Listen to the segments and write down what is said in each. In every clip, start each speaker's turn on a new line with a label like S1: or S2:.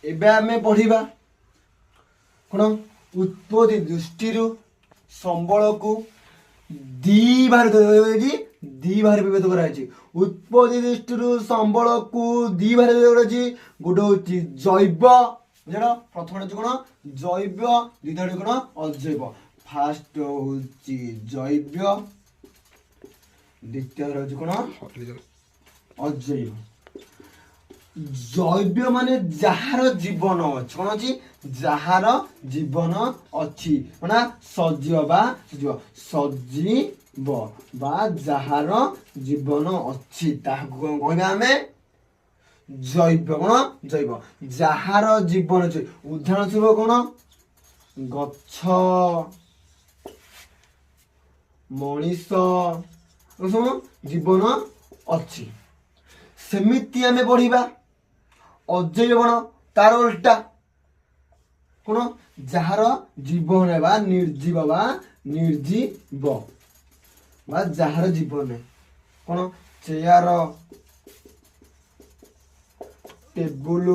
S1: एबे आमे पढ़िबा कोन उत्पत्ति दृष्टि संबल को दी भाग विभेद कराई। उत्पत्ति दृष्टि संबल को दी भाग विभेद कराई। गोटे हूँ जैव बुझल प्रथम हूँ कौन जैव द्वितीय हूँ कौन अजैव। फास्ट हूँ जैव द्वितीय हूँ कौन अजैव। जैव माने जार जीवन अच्छी कौन अच्छी जार जीवन अच्छी ना सजीव बा सजीव बा जार जीवन अच्छी कहबा आमे जैव कौन जैव जार जीवन अच्छी। उदाहरण स्वरूप कौन गछ मनीष सब जीवन अच्छी। सेमिति आमे पढ़िबा अजैव कौन तार उल्टा कौन जार जीवन बा निर्जीव बा जार जीवन कौन chair table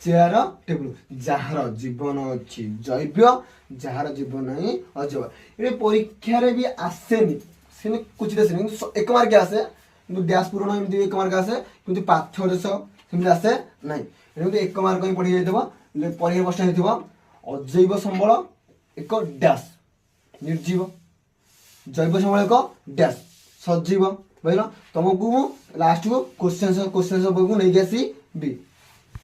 S1: chair table jar जीवन अच्छी जैव जार जीवन ही अजैव। ये परीक्षा रे भी आसेनी से कुछ एक मार्क आसे कि डैश पूरण एमती एक मार्क आसे कि पाठ्य देश सेमती आसे ना एक मार्क ही पढ़ी जाइए परीक्षा प्रश्न हो अजैव संबल एक डैश निर्जीव जैव संबल एक डैश सजीव बुझल तुमको लास्ट को क्वेश्चन को नहीं आसी भी